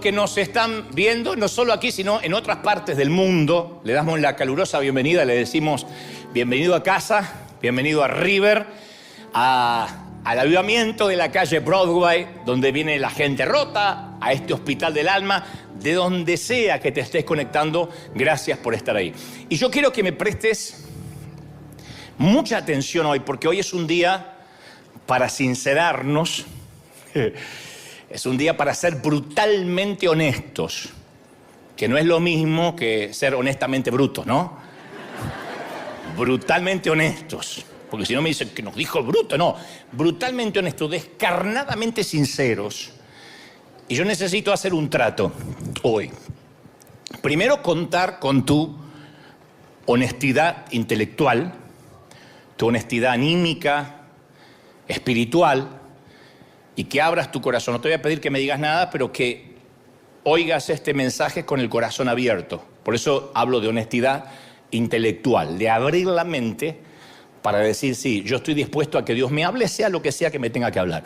Que nos están viendo, no solo aquí, sino en otras partes del mundo. Le damos la calurosa bienvenida, le decimos bienvenido a casa, bienvenido a River, al avivamiento de la calle Broadway, donde viene la gente rota, a este hospital del alma, de donde sea que te estés conectando, gracias por estar ahí. Y yo quiero que me prestes mucha atención hoy, porque hoy es un día para sincerarnos. Es un día para ser brutalmente honestos, que no es lo mismo que ser honestamente brutos, ¿no? Brutalmente honestos, porque si no me dicen que nos dijo bruto, no. Brutalmente honestos, descarnadamente sinceros. Y yo necesito hacer un trato hoy. Primero, contar con tu honestidad intelectual, tu honestidad anímica, espiritual, y que abras tu corazón. No te voy a pedir que me digas nada, pero que oigas este mensaje con el corazón abierto. Por eso hablo de honestidad intelectual, de abrir la mente para decir, sí, yo estoy dispuesto a que Dios me hable, sea lo que sea que me tenga que hablar.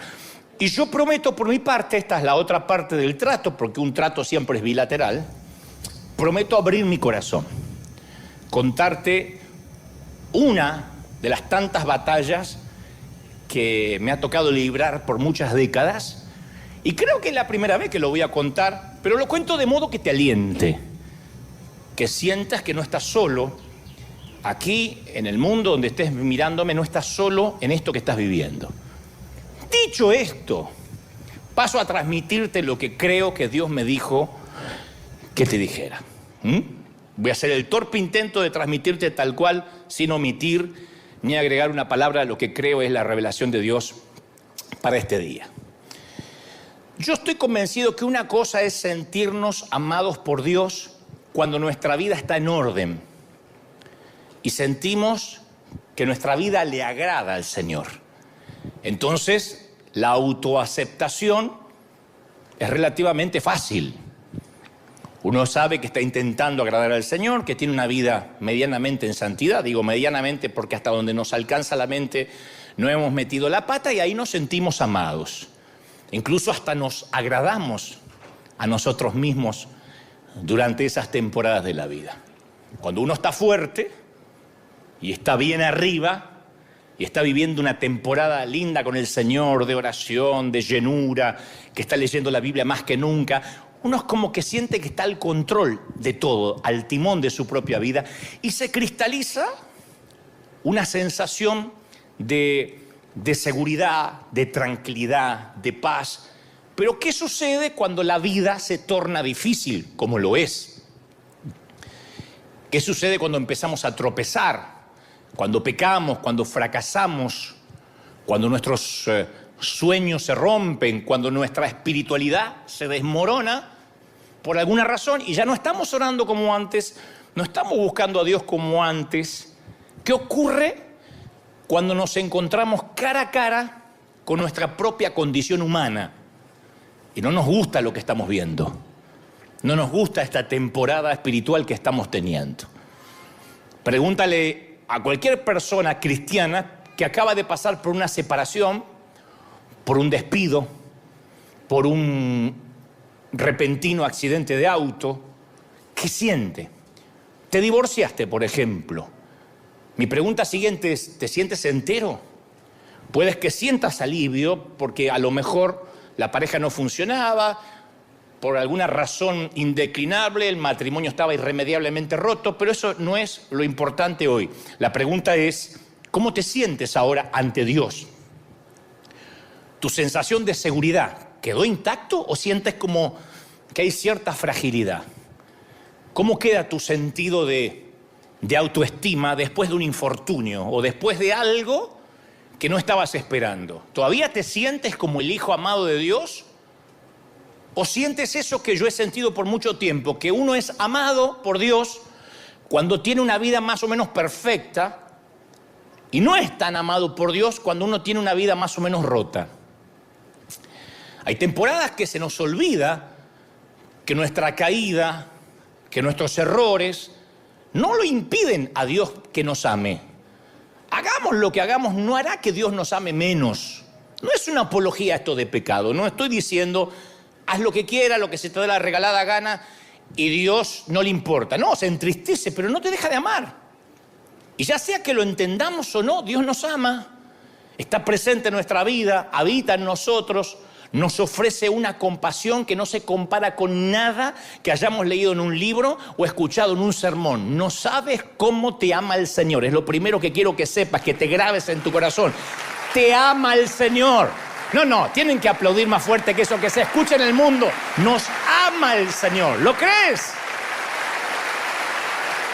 Y yo prometo por mi parte, esta es la otra parte del trato, porque un trato siempre es bilateral, prometo abrir mi corazón, contarte una de las tantas batallas que me ha tocado librar por muchas décadas, y creo que es la primera vez que lo voy a contar, pero lo cuento de modo que te aliente, que sientas que no estás solo aquí en el mundo donde estés mirándome, no estás solo en esto que estás viviendo. Dicho esto, paso a transmitirte lo que creo que Dios me dijo que te dijera. Voy a hacer el torpe intento de transmitirte tal cual, sin omitir ni agregar una palabra a lo que creo es la revelación de Dios para este día. Yo estoy convencido que una cosa es sentirnos amados por Dios cuando nuestra vida está en orden y sentimos que nuestra vida le agrada al Señor. Entonces, la autoaceptación es relativamente fácil. Uno sabe que está intentando agradar al Señor, que tiene una vida medianamente en santidad. Digo medianamente porque hasta donde nos alcanza la mente no hemos metido la pata y ahí nos sentimos amados. Incluso hasta nos agradamos a nosotros mismos durante esas temporadas de la vida. Cuando uno está fuerte y está bien arriba y está viviendo una temporada linda con el Señor, de oración, de llenura, que está leyendo la Biblia más que nunca, uno es como que siente que está al control de todo, al timón de su propia vida, y se cristaliza una sensación de seguridad, de tranquilidad, de paz. Pero ¿qué sucede cuando la vida se torna difícil, como lo es? ¿Qué sucede cuando empezamos a tropezar? Cuando pecamos, cuando fracasamos, cuando nuestros sueños se rompen, cuando nuestra espiritualidad se desmorona por alguna razón y ya no estamos orando como antes, no estamos buscando a Dios como antes? ¿Qué ocurre cuando nos encontramos cara a cara con nuestra propia condición humana y no nos gusta lo que estamos viendo? No nos gusta esta temporada espiritual que estamos teniendo. Pregúntale a cualquier persona cristiana que acaba de pasar por una separación, por un despido, por un repentino accidente de auto. ¿Qué siente? Te divorciaste, por ejemplo. Mi pregunta siguiente es, ¿te sientes entero? Puedes que sientas alivio porque a lo mejor la pareja no funcionaba, por alguna razón indeclinable, el matrimonio estaba irremediablemente roto, pero eso no es lo importante hoy. La pregunta es, ¿cómo te sientes ahora ante Dios? ¿Tu sensación de seguridad quedó intacto o sientes como que hay cierta fragilidad? ¿Cómo queda tu sentido de autoestima después de un infortunio o después de algo que no estabas esperando? ¿Todavía te sientes como el hijo amado de Dios? ¿O sientes eso que yo he sentido por mucho tiempo, que uno es amado por Dios cuando tiene una vida más o menos perfecta y no es tan amado por Dios cuando uno tiene una vida más o menos rota? Hay temporadas que se nos olvida que nuestra caída, que nuestros errores no lo impiden a Dios que nos ame. Hagamos lo que hagamos, no hará que Dios nos ame menos. No es una apología esto de pecado, no estoy diciendo haz lo que quieras, lo que se te dé la regalada gana, y Dios no le importa. No, se entristece, pero no te deja de amar. Y ya sea que lo entendamos o no, Dios nos ama, está presente en nuestra vida, habita en nosotros, nos ofrece una compasión que no se compara con nada que hayamos leído en un libro o escuchado en un sermón. No sabes cómo te ama el Señor. Es lo primero que quiero que sepas, que te grabes en tu corazón. Te ama el Señor. No, tienen que aplaudir más fuerte que eso, que se escuche en el mundo. Nos ama el Señor. ¿Lo crees?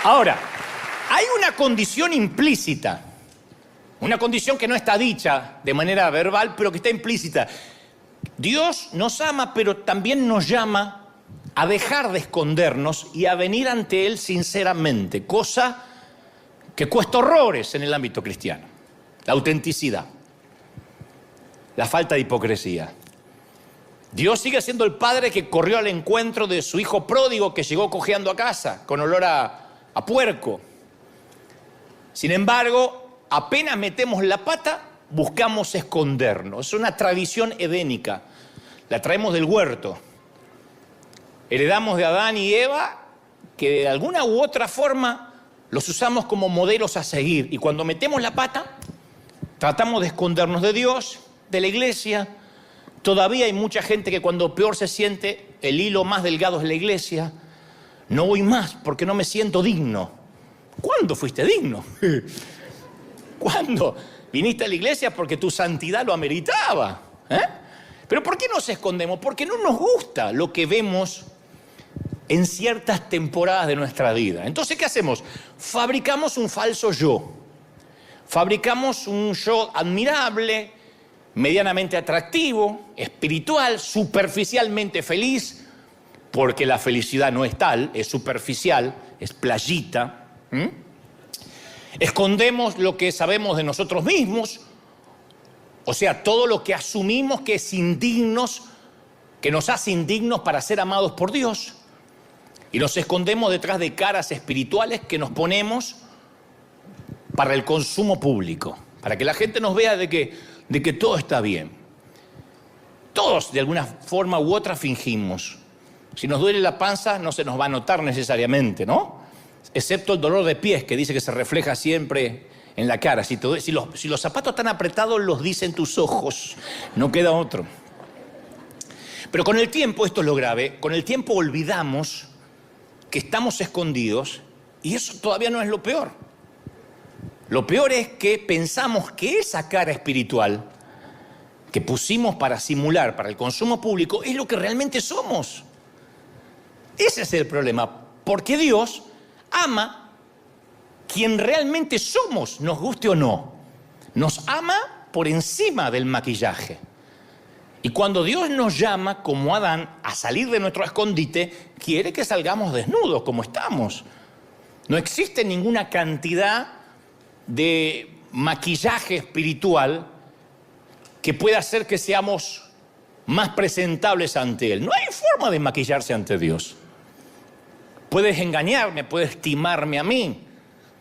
Ahora, hay una condición implícita. Una condición que no está dicha de manera verbal, pero que está implícita. Dios nos ama, pero también nos llama a dejar de escondernos y a venir ante Él sinceramente, cosa que cuesta horrores en el ámbito cristiano. La autenticidad, la falta de hipocresía. Dios sigue siendo el padre que corrió al encuentro de su hijo pródigo que llegó cojeando a casa, con olor a puerco. Sin embargo, apenas metemos la pata, buscamos escondernos. Es una tradición edénica. La traemos del huerto. Heredamos de Adán y Eva que de alguna u otra forma los usamos como modelos a seguir. Y cuando metemos la pata, tratamos de escondernos de Dios, de la iglesia. Todavía hay mucha gente que cuando peor se siente, el hilo más delgado es la iglesia. No voy más porque no me siento digno. ¿Cuándo fuiste digno? ¿Cuándo? Viniste a la iglesia porque tu santidad lo ameritaba. ¿Pero por qué nos escondemos? Porque no nos gusta lo que vemos en ciertas temporadas de nuestra vida. Entonces, ¿qué hacemos? Fabricamos un falso yo. Fabricamos un yo admirable, medianamente atractivo, espiritual, superficialmente feliz, porque la felicidad no es tal, es superficial, es playita. Escondemos lo que sabemos de nosotros mismos, o sea, todo lo que asumimos que es indignos, que nos hace indignos para ser amados por Dios. Y nos escondemos detrás de caras espirituales que nos ponemos para el consumo público, para que la gente nos vea de que todo está bien. Todos, de alguna forma u otra, fingimos. Si nos duele la panza, no se nos va a notar necesariamente, ¿no? Excepto el dolor de pies, que dice que se refleja siempre en la cara. Si los zapatos están apretados, los dicen tus ojos. No queda otro. Pero con el tiempo, esto es lo grave, con el tiempo olvidamos que estamos escondidos y eso todavía no es lo peor. Lo peor es que pensamos que esa cara espiritual que pusimos para simular, para el consumo público, es lo que realmente somos. Ese es el problema, porque Dios ama quien realmente somos, nos guste o no. Nos ama por encima del maquillaje. Y cuando Dios nos llama, como Adán, a salir de nuestro escondite, quiere que salgamos desnudos, como estamos. No existe ninguna cantidad de maquillaje espiritual que pueda hacer que seamos más presentables ante Él. No hay forma de maquillarse ante Dios. Puedes engañarme, puedes timarme a mí,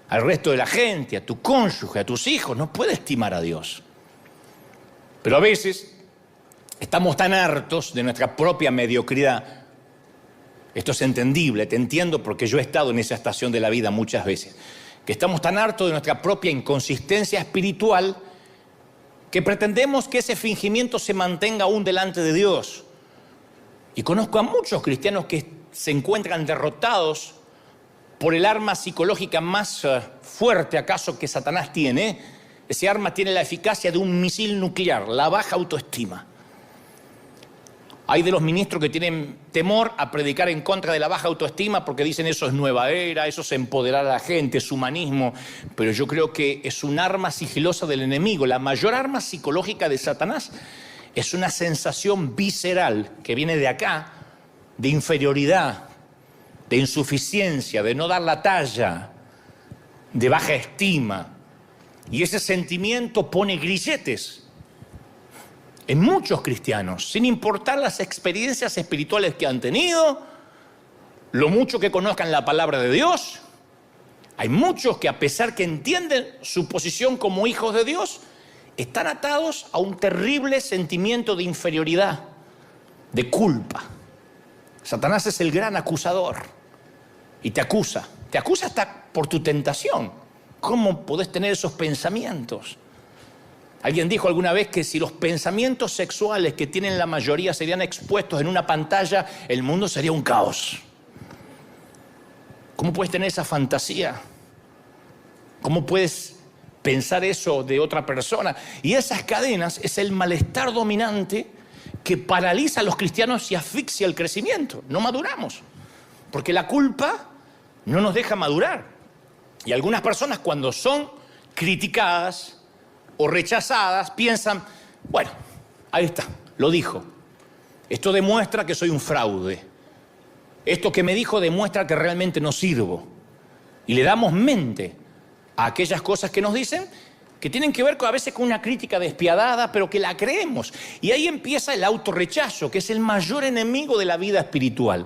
al resto de la gente, a tu cónyuge, a tus hijos. No puedes timar a Dios. Pero a veces estamos tan hartos de nuestra propia mediocridad. Esto es entendible, te entiendo porque yo he estado en esa estación de la vida muchas veces. Que estamos tan hartos de nuestra propia inconsistencia espiritual que pretendemos que ese fingimiento se mantenga aún delante de Dios. Y conozco a muchos cristianos que se encuentran derrotados por el arma psicológica más fuerte acaso que Satanás tiene. Ese arma tiene la eficacia de un misil nuclear, la baja autoestima. Hay de los ministros que tienen temor a predicar en contra de la baja autoestima porque dicen eso es nueva era, eso es empoderar a la gente, es humanismo. Pero yo creo que es un arma sigilosa del enemigo. La mayor arma psicológica de Satanás es una sensación visceral que viene de acá, de inferioridad, de insuficiencia, de no dar la talla, de baja estima. Y ese sentimiento pone grilletes en muchos cristianos, sin importar las experiencias espirituales que han tenido, lo mucho que conozcan la palabra de Dios. Hay muchos que, a pesar que entienden su posición como hijos de Dios, están atados a un terrible sentimiento de inferioridad, de culpa. Satanás es el gran acusador y te acusa. Te acusa hasta por tu tentación. ¿Cómo podés tener esos pensamientos? Alguien dijo alguna vez que si los pensamientos sexuales que tienen la mayoría serían expuestos en una pantalla, el mundo sería un caos. ¿Cómo puedes tener esa fantasía? ¿Cómo puedes pensar eso de otra persona? Y esas cadenas es el malestar dominante que paraliza a los cristianos y asfixia el crecimiento. No maduramos, porque la culpa no nos deja madurar. Y algunas personas cuando son criticadas o rechazadas piensan, bueno, ahí está, lo dijo. Esto demuestra que soy un fraude. Esto que me dijo demuestra que realmente no sirvo. Y le damos mente a aquellas cosas que nos dicen que tienen que ver a veces con una crítica despiadada, pero que la creemos. Y ahí empieza el autorrechazo, que es el mayor enemigo de la vida espiritual.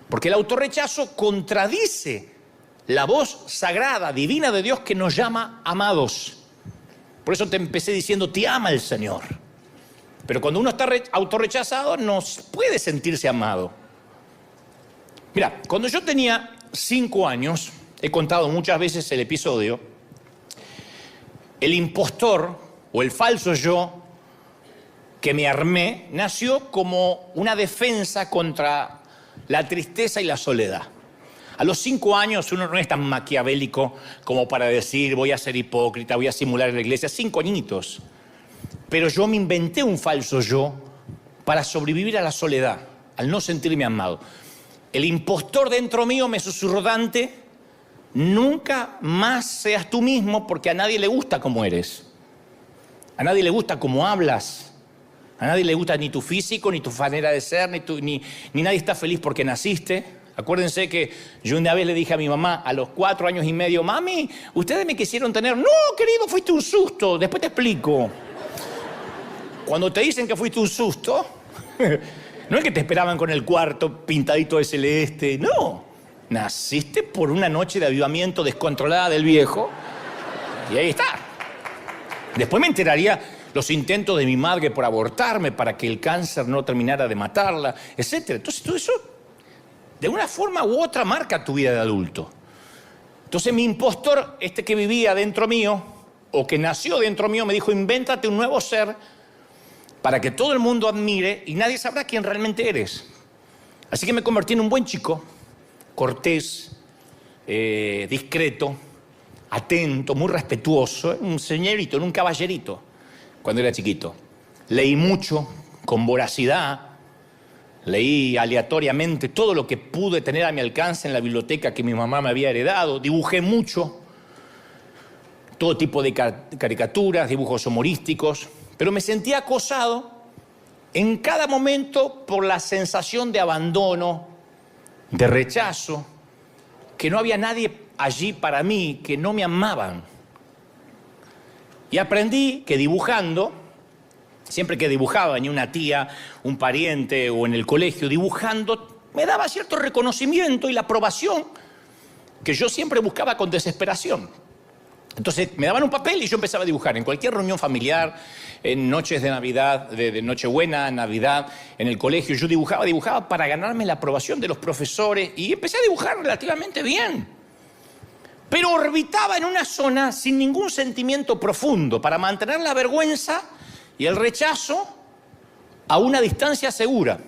Porque el autorrechazo contradice la voz sagrada, divina de Dios que nos llama amados. Por eso te empecé diciendo, te ama el Señor. Pero cuando uno está autorrechazado, no puede sentirse amado. Mira, cuando yo tenía 5 años, he contado muchas veces el episodio, el impostor o el falso yo que me armé nació como una defensa contra la tristeza y la soledad. A los 5 años uno no es tan maquiavélico como para decir voy a ser hipócrita, voy a simular en la iglesia. 5 añitos. Pero yo me inventé un falso yo para sobrevivir a la soledad, al no sentirme amado. El impostor dentro mío me susurró, Dante, nunca más seas tú mismo porque a nadie le gusta como eres. A nadie le gusta cómo hablas. A nadie le gusta ni tu físico, ni tu manera de ser, ni nadie está feliz porque naciste. Acuérdense que yo una vez le dije a mi mamá a los 4 años y medio, mami, ustedes me quisieron tener. No, querido, fuiste un susto, después te explico. Cuando te dicen que fuiste un susto, no es que te esperaban con el cuarto pintadito de celeste, no. Naciste por una noche de avivamiento descontrolada del viejo y ahí está. Después me enteraría los intentos de mi madre por abortarme para que el cáncer no terminara de matarla, etc. Entonces todo eso, de una forma u otra, marca tu vida de adulto. Entonces mi impostor, este que vivía dentro mío, o que nació dentro mío, me dijo, invéntate un nuevo ser para que todo el mundo admire y nadie sabrá quién realmente eres. Así que me convertí en un buen chico, cortés, discreto, atento, muy respetuoso, un señorito, un caballerito, cuando era chiquito. Leí mucho, con voracidad, leí aleatoriamente todo lo que pude tener a mi alcance en la biblioteca que mi mamá me había heredado, dibujé mucho, todo tipo de caricaturas, dibujos humorísticos, pero me sentía acosado en cada momento por la sensación de abandono, de rechazo, que no había nadie allí para mí, que no me amaban. Y aprendí que dibujando, siempre que dibujaba, venía una tía, un pariente o en el colegio dibujando, me daba cierto reconocimiento y la aprobación que yo siempre buscaba con desesperación. Entonces me daban un papel y yo empezaba a dibujar en cualquier reunión familiar, en noches de Navidad, de Nochebuena, Navidad, en el colegio. Yo dibujaba para ganarme la aprobación de los profesores y empecé a dibujar relativamente bien. Pero orbitaba en una zona sin ningún sentimiento profundo para mantener la vergüenza y el rechazo a una distancia segura.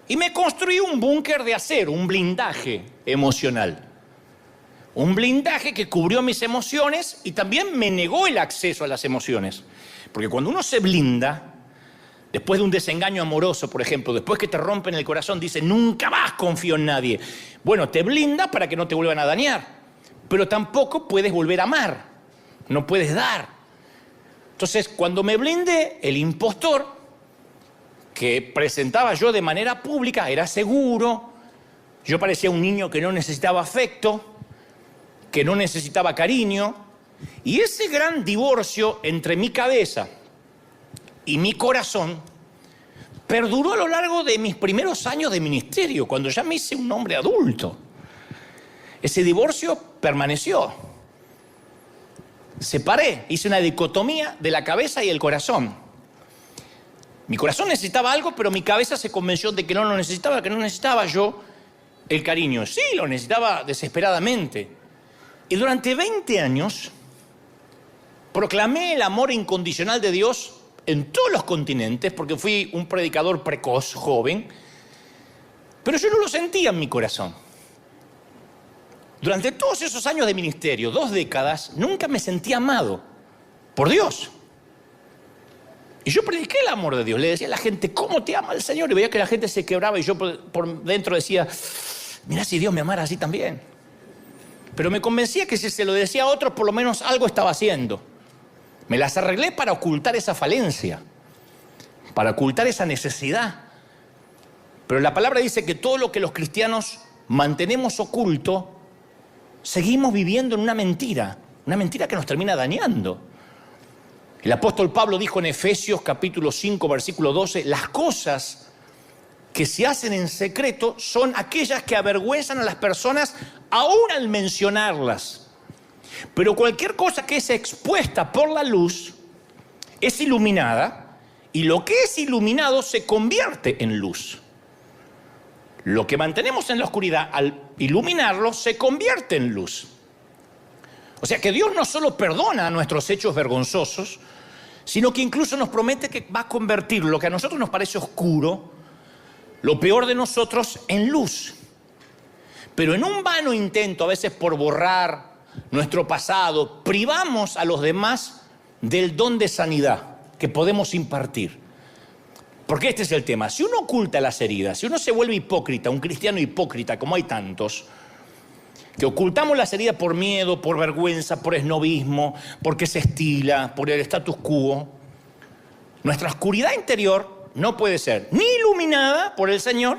Y me construí un búnker de acero, un blindaje emocional. Un blindaje que cubrió mis emociones y también me negó el acceso a las emociones. Porque cuando uno se blinda, después de un desengaño amoroso, por ejemplo, después que te rompen el corazón, dice, nunca más confío en nadie. Bueno, te blinda para que no te vuelvan a dañar, pero tampoco puedes volver a amar, no puedes dar. Entonces, cuando me blindé, el impostor que presentaba yo de manera pública era seguro, yo parecía un niño que no necesitaba afecto, que no necesitaba cariño, y ese gran divorcio entre mi cabeza y mi corazón perduró a lo largo de mis primeros años de ministerio, cuando ya me hice un hombre adulto. Ese divorcio permaneció. Separé, hice una dicotomía de la cabeza y el corazón. Mi corazón necesitaba algo, pero mi cabeza se convenció de que no lo necesitaba, que no necesitaba yo el cariño. Sí, lo necesitaba desesperadamente. Y durante 20 años proclamé el amor incondicional de Dios en todos los continentes, porque fui un predicador precoz, joven, pero yo no lo sentía en mi corazón. Durante todos esos años de ministerio, 2 décadas, nunca me sentí amado por Dios. Y yo prediqué el amor de Dios. Le decía a la gente, ¿cómo te ama el Señor? Y veía que la gente se quebraba y yo por dentro decía, mirá si Dios me amara así también. Pero me convencía que si se lo decía a otros, por lo menos algo estaba haciendo. Me las arreglé para ocultar esa falencia, para ocultar esa necesidad. Pero la palabra dice que todo lo que los cristianos mantenemos oculto, seguimos viviendo en una mentira que nos termina dañando. El apóstol Pablo dijo en Efesios capítulo 5, versículo 12, las cosas que se hacen en secreto son aquellas que avergüenzan a las personas aún al mencionarlas. Pero cualquier cosa que es expuesta por la luz es iluminada, y lo que es iluminado se convierte en luz. Lo que mantenemos en la oscuridad, al iluminarlo, se convierte en luz. O sea que Dios no solo perdona nuestros hechos vergonzosos, sino que incluso nos promete que va a convertir lo que a nosotros nos parece oscuro, lo peor de nosotros, en luz. Pero en un vano intento, a veces por borrar nuestro pasado, privamos a los demás del don de sanidad que podemos impartir. Porque este es el tema. Si uno oculta las heridas, si uno se vuelve hipócrita, un cristiano hipócrita, como hay tantos, que ocultamos las heridas por miedo, por vergüenza, por esnobismo, porque se estila, por el status quo, nuestra oscuridad interior no puede ser ni iluminada por el Señor,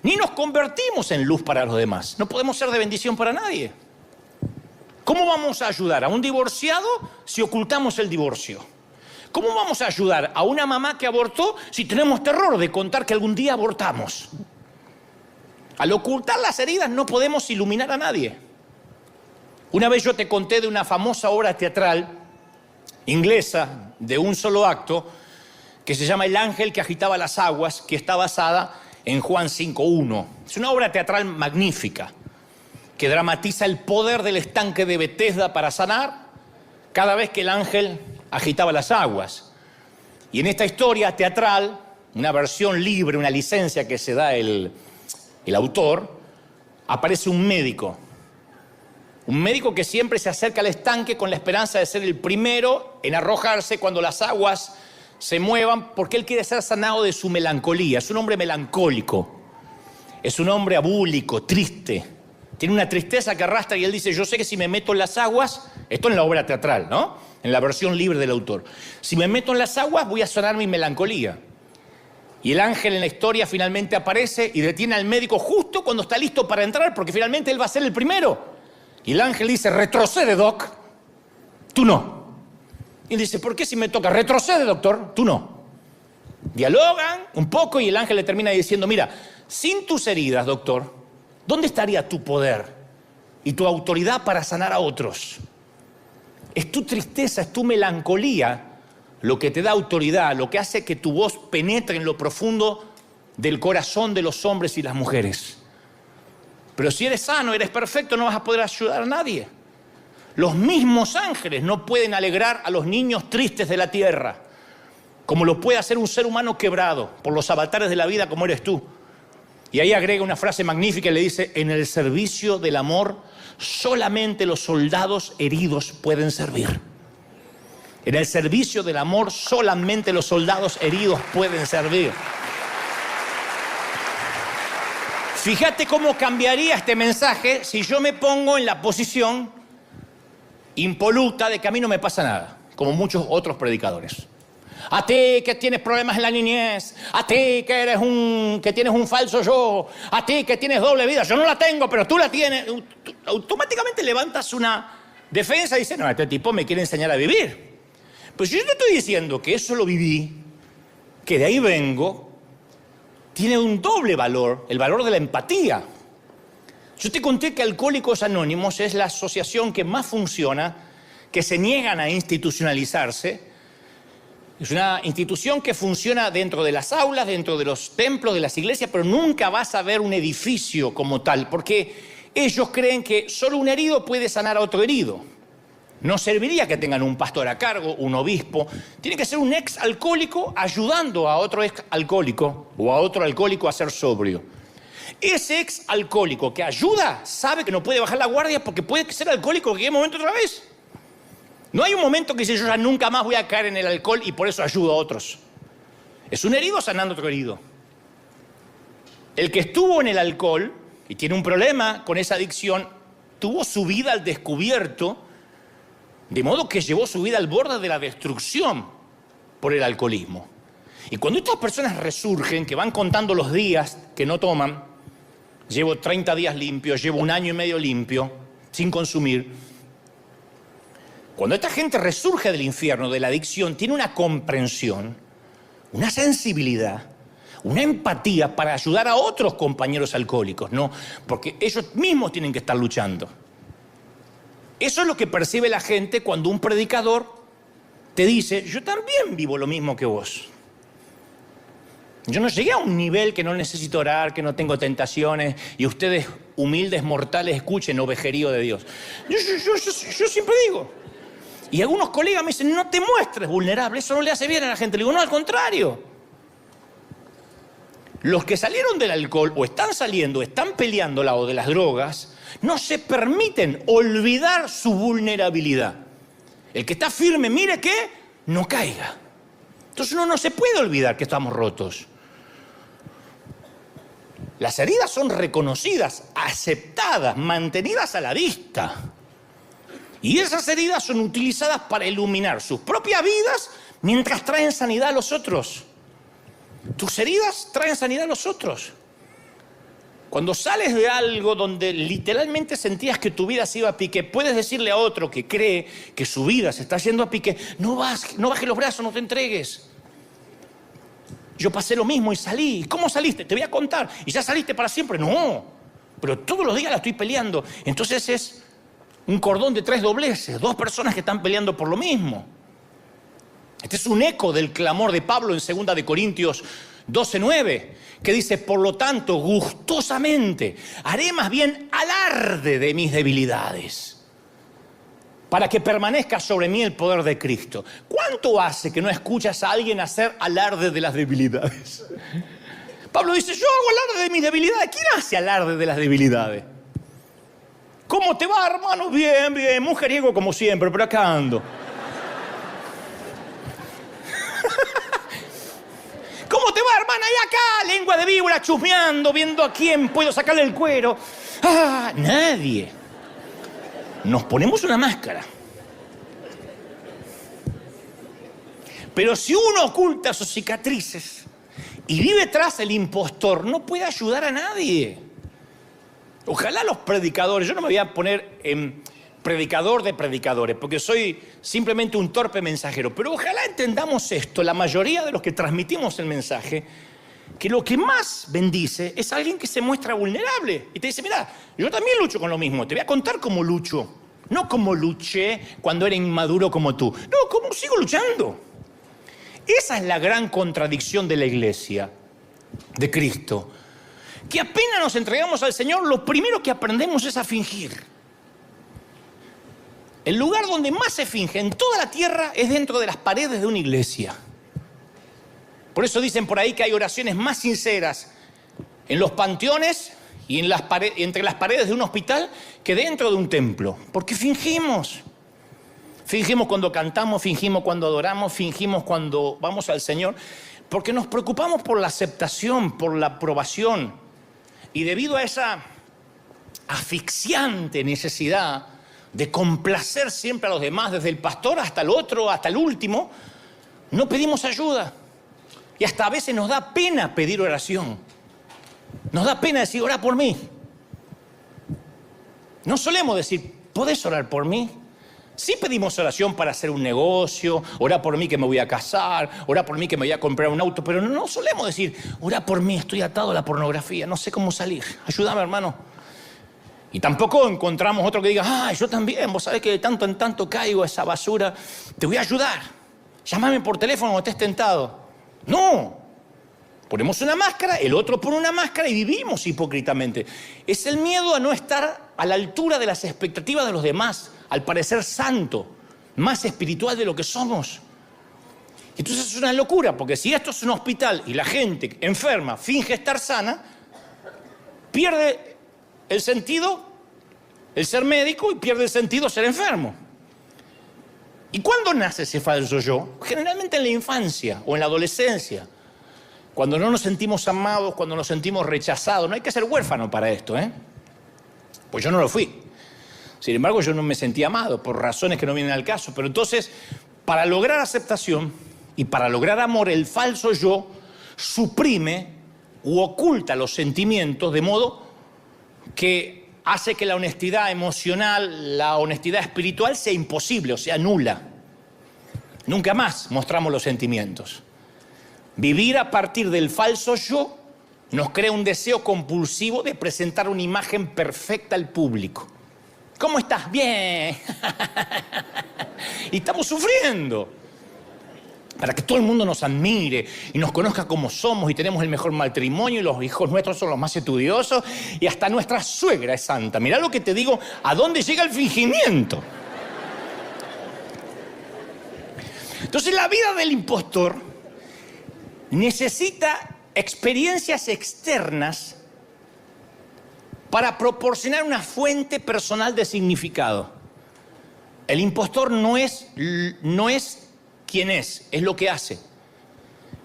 ni nos convertimos en luz para los demás. No podemos ser de bendición para nadie. ¿Cómo vamos a ayudar a un divorciado si ocultamos el divorcio? ¿Cómo vamos a ayudar a una mamá que abortó si tenemos terror de contar que algún día abortamos? Al ocultar las heridas no podemos iluminar a nadie. Una vez yo te conté de una famosa obra teatral inglesa de un solo acto que se llama El ángel que agitaba las aguas, que está basada en Juan 5:1. Es una obra teatral magnífica que dramatiza el poder del estanque de Betesda para sanar cada vez que el ángel agitaba las aguas. Y en esta historia teatral, una versión libre, una licencia que se da el autor, aparece un médico que siempre se acerca al estanque con la esperanza de ser el primero en arrojarse cuando las aguas se muevan, porque él quiere ser sanado de su melancolía. Es un hombre melancólico, es un hombre abúlico, triste, tiene una tristeza que arrastra, y él dice, yo sé que si me meto en las aguas, esto en la obra teatral, ¿no? En la versión libre del autor, si me meto en las aguas voy a sanar mi melancolía. Y el ángel en la historia finalmente aparece y detiene al médico justo cuando está listo para entrar, porque finalmente él va a ser el primero. Y el ángel dice, retrocede, doc, tú no. Y él dice, ¿por qué si me toca? Retrocede, doctor, tú no. Dialogan un poco y el ángel le termina diciendo, mira, sin tus heridas, doctor, ¿dónde estaría tu poder y tu autoridad para sanar a otros? Es tu tristeza, es tu melancolía lo que te da autoridad, lo que hace que tu voz penetre en lo profundo del corazón de los hombres y las mujeres. Pero si eres sano, eres perfecto, no vas a poder ayudar a nadie. Los mismos ángeles no pueden alegrar a los niños tristes de la tierra, como lo puede hacer un ser humano quebrado por los avatares de la vida como eres tú. Y ahí agrega una frase magnífica y le dice, en el servicio del amor solamente los soldados heridos pueden servir. En el servicio del amor solamente los soldados heridos pueden servir. Fíjate cómo cambiaría este mensaje si yo me pongo en la posición impoluta de que a mí no me pasa nada, como muchos otros predicadores. A ti que tienes problemas en la niñez, a ti que tienes un falso yo, a ti que tienes doble vida, yo no la tengo, pero tú la tienes. Automáticamente levantas una defensa y dices, no, este tipo me quiere enseñar a vivir. Pues yo te estoy diciendo que eso lo viví, que de ahí vengo, tiene un doble valor, el valor de la empatía. Yo te conté que Alcohólicos Anónimos es la asociación que más funciona, que se niegan a institucionalizarse, Es una institución que funciona dentro de las aulas, dentro de los templos, de las iglesias, pero nunca vas a ver un edificio como tal, porque ellos creen que solo un herido puede sanar a otro herido. No serviría que tengan un pastor a cargo, un obispo. Tiene que ser un ex alcohólico ayudando a otro ex alcohólico o a otro alcohólico a ser sobrio. Ese ex alcohólico que ayuda sabe que no puede bajar la guardia porque puede ser alcohólico en cualquier momento otra vez. No hay un momento que dice yo ya nunca más voy a caer en el alcohol y por eso ayudo a otros. Es un herido sanando a otro herido. El que estuvo en el alcohol y tiene un problema con esa adicción, tuvo su vida al descubierto, de modo que llevó su vida al borde de la destrucción por el alcoholismo. Y cuando estas personas resurgen, que van contando los días que no toman, llevo 30 días limpios, llevo 1 año y medio limpio, sin consumir. Cuando esta gente resurge del infierno, de la adicción, tiene una comprensión, una sensibilidad, una empatía para ayudar a otros compañeros alcohólicos, ¿no? Porque ellos mismos tienen que estar luchando. Eso es lo que percibe la gente cuando un predicador te dice, yo también vivo lo mismo que vos. Yo no llegué a un nivel que no necesito orar, que no tengo tentaciones, y ustedes, humildes mortales, escuchen ovejerío de Dios. Yo siempre digo. Y algunos colegas me dicen, no te muestres vulnerable, eso no le hace bien a la gente. Le digo, no, al contrario. Los que salieron del alcohol o están saliendo, están peleando al lado de las drogas, no se permiten olvidar su vulnerabilidad. El que está firme, mire que no caiga. Entonces uno no se puede olvidar que estamos rotos. Las heridas son reconocidas, aceptadas, mantenidas a la vista. Y esas heridas son utilizadas para iluminar sus propias vidas mientras traen sanidad a los otros. Tus heridas traen sanidad a los otros. Cuando sales de algo donde literalmente sentías que tu vida se iba a pique, puedes decirle a otro que cree que su vida se está yendo a pique, no bajes los brazos, no te entregues. Yo pasé lo mismo y salí. ¿Cómo saliste? Te voy a contar. ¿Y ya saliste para siempre? No. Pero todos los días la estoy peleando. Entonces es un cordón de 3 dobleces, 2 personas que están peleando por lo mismo. Este es un eco del clamor de Pablo en 2 de Corintios 12:9, que dice, por lo tanto, gustosamente haré más bien alarde de mis debilidades, para que permanezca sobre mí el poder de Cristo. ¿Cuánto hace que no escuchas a alguien hacer alarde de las debilidades? Pablo dice, yo hago alarde de mis debilidades. ¿Quién hace alarde de las debilidades? ¿Cómo te va, hermano? Bien, bien, mujeriego como siempre, pero acá ando. ¿Cómo te va, hermana? Y acá, lengua de víbora, chusmeando, viendo a quién puedo sacarle el cuero. Ah, nadie. Nos ponemos una máscara. Pero si uno oculta sus cicatrices y vive tras el impostor, no puede ayudar a nadie. Ojalá los predicadores, yo no me voy a poner en predicador de predicadores, porque soy simplemente un torpe mensajero, pero ojalá entendamos esto, la mayoría de los que transmitimos el mensaje, que lo que más bendice es alguien que se muestra vulnerable y te dice, mira, yo también lucho con lo mismo, te voy a contar cómo lucho, no cómo luché cuando era inmaduro como tú, no, cómo sigo luchando. Esa es la gran contradicción de la iglesia, de Cristo. Que apenas nos entregamos al Señor, lo primero que aprendemos es a fingir. El lugar donde más se finge en toda la tierra es dentro de las paredes de una iglesia. Por eso dicen por ahí que hay oraciones más sinceras en los panteones y en entre las paredes de un hospital que dentro de un templo. Porque fingimos. Fingimos cuando cantamos, fingimos cuando adoramos, fingimos cuando vamos al Señor. Porque nos preocupamos por la aceptación, por la aprobación. Y debido a esa asfixiante necesidad de complacer siempre a los demás, desde el pastor hasta el otro, hasta el último, no pedimos ayuda. Y hasta a veces nos da pena pedir oración. Nos da pena decir, ora por mí. No solemos decir, ¿podés orar por mí? Sí pedimos oración para hacer un negocio, ora por mí que me voy a casar, ora por mí que me voy a comprar un auto, pero no solemos decir, ora por mí, estoy atado a la pornografía, no sé cómo salir, ayúdame, hermano. Y tampoco encontramos otro que diga, yo también, vos sabés que de tanto en tanto caigo a esa basura, te voy a ayudar. Llámame por teléfono cuando estés tentado. No. Ponemos una máscara, el otro pone una máscara y vivimos hipócritamente. Es el miedo a no estar a la altura de las expectativas de los demás, al parecer santo, más espiritual de lo que somos. Entonces es una locura, porque si esto es un hospital y la gente enferma finge estar sana, pierde el sentido el ser médico y pierde el sentido ser enfermo. ¿Y cuándo nace ese falso yo? Generalmente en la infancia o en la adolescencia. Cuando no nos sentimos amados, cuando nos sentimos rechazados. No hay que ser huérfano para esto, ¿eh? Pues yo no lo fui. Sin embargo, yo no me sentí amado por razones que no vienen al caso. Pero entonces, para lograr aceptación y para lograr amor, el falso yo suprime u oculta los sentimientos de modo que hace que la honestidad emocional, la honestidad espiritual sea imposible, o sea, nula. Nunca más mostramos los sentimientos. Vivir a partir del falso yo nos crea un deseo compulsivo de presentar una imagen perfecta al público. ¿Cómo estás? Bien. Y estamos sufriendo. Para que todo el mundo nos admire y nos conozca como somos y tenemos el mejor matrimonio y los hijos nuestros son los más estudiosos y hasta nuestra suegra es santa. Mirá lo que te digo, ¿a dónde llega el fingimiento? Entonces la vida del impostor necesita experiencias externas para proporcionar una fuente personal de significado. El impostor no es quién es lo que hace.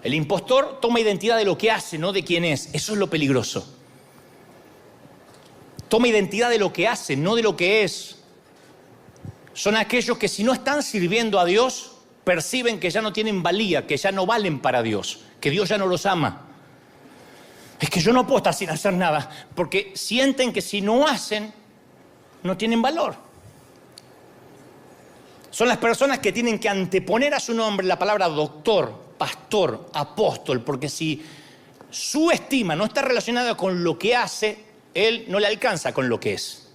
El impostor toma identidad de lo que hace, no de quién es. Eso es lo peligroso. Toma identidad de lo que hace, no de lo que es. Son aquellos que si no están sirviendo a Dios, perciben que ya no tienen valía, que ya no valen para Dios, que Dios ya no los ama. Es que yo no puedo estar sin hacer nada, porque sienten que si no hacen, no tienen valor. Son las personas que tienen que anteponer a su nombre la palabra doctor, pastor, apóstol, porque si su estima no está relacionada con lo que hace, él no le alcanza con lo que es.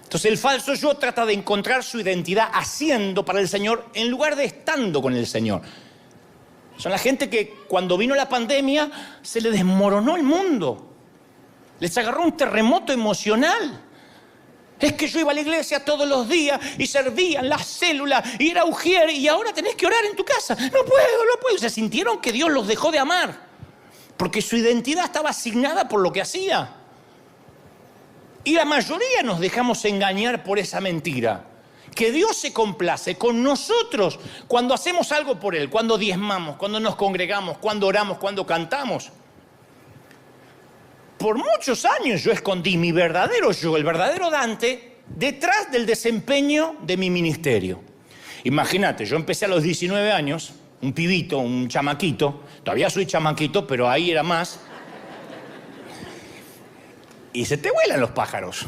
Entonces el falso yo trata de encontrar su identidad haciendo para el Señor en lugar de estando con el Señor. Son la gente que cuando vino la pandemia se le desmoronó el mundo. Les agarró un terremoto emocional. Es que yo iba a la iglesia todos los días y servía en las células y era ujier y ahora tenés que orar en tu casa. No puedo. Se sintieron que Dios los dejó de amar porque su identidad estaba asignada por lo que hacía. Y la mayoría nos dejamos engañar por esa mentira. Que Dios se complace con nosotros cuando hacemos algo por Él, cuando diezmamos, cuando nos congregamos, cuando oramos, cuando cantamos. Por muchos años yo escondí mi verdadero yo, el verdadero Dante, detrás del desempeño de mi ministerio. Imagínate, yo empecé a los 19 años, un pibito, un chamaquito, todavía soy chamaquito, pero ahí era más. Y se te vuelan los pájaros.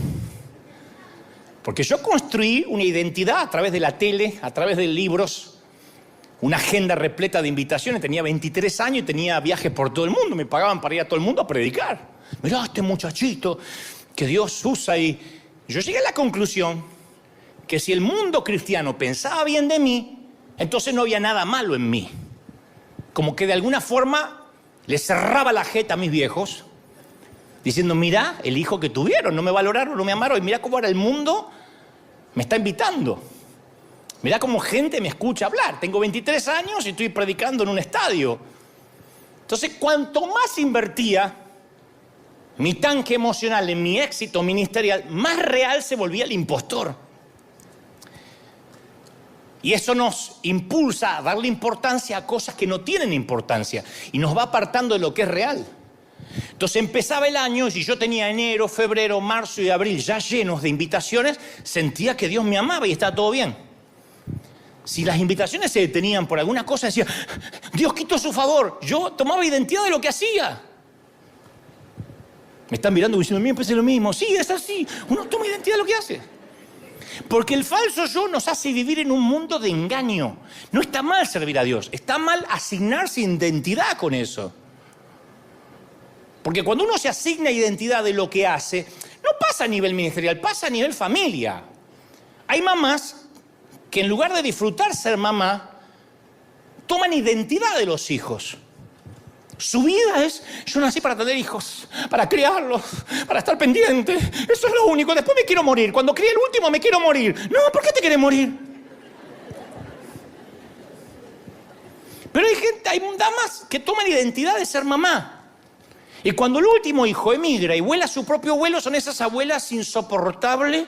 Porque yo construí una identidad a través de la tele, a través de libros, una agenda repleta de invitaciones. Tenía 23 años y tenía viajes por todo el mundo. Me pagaban para ir a todo el mundo a predicar. Mirá, este muchachito que Dios usa. Y yo llegué a la conclusión que si el mundo cristiano pensaba bien de mí, entonces no había nada malo en mí. Como que de alguna forma le cerraba la jeta a mis viejos, diciendo, mirá el hijo que tuvieron, no me valoraron, no me amaron, y mirá cómo ahora el mundo me está invitando. Mirá cómo gente me escucha hablar. Tengo 23 años y estoy predicando en un estadio. Entonces, cuanto más invertía mi tanque emocional en mi éxito ministerial, más real se volvía el impostor. Y eso nos impulsa a darle importancia a cosas que no tienen importancia y nos va apartando de lo que es real. Entonces empezaba el año y yo tenía enero, febrero, marzo y abril ya llenos de invitaciones, sentía que Dios me amaba y estaba todo bien. Si las invitaciones se detenían por alguna cosa, decía, Dios quitó su favor. Yo tomaba identidad de lo que hacía. Me están mirando diciendo, a mí me parece lo mismo. Sí, es así. Uno toma identidad de lo que hace. Porque el falso yo nos hace vivir en un mundo de engaño. No está mal servir a Dios, está mal asignarse identidad con eso. Porque cuando uno se asigna identidad de lo que hace, no pasa a nivel ministerial, pasa a nivel familia. Hay mamás que en lugar de disfrutar ser mamá, toman identidad de los hijos. Su vida es, yo nací para tener hijos, para criarlos, para estar pendiente. Eso es lo único. Después me quiero morir. Cuando críe el último me quiero morir. No, ¿por qué te quieres morir? Pero hay gente, hay damas que toman identidad de ser mamá. Y cuando el último hijo emigra y vuela a su propio vuelo, son esas abuelas insoportables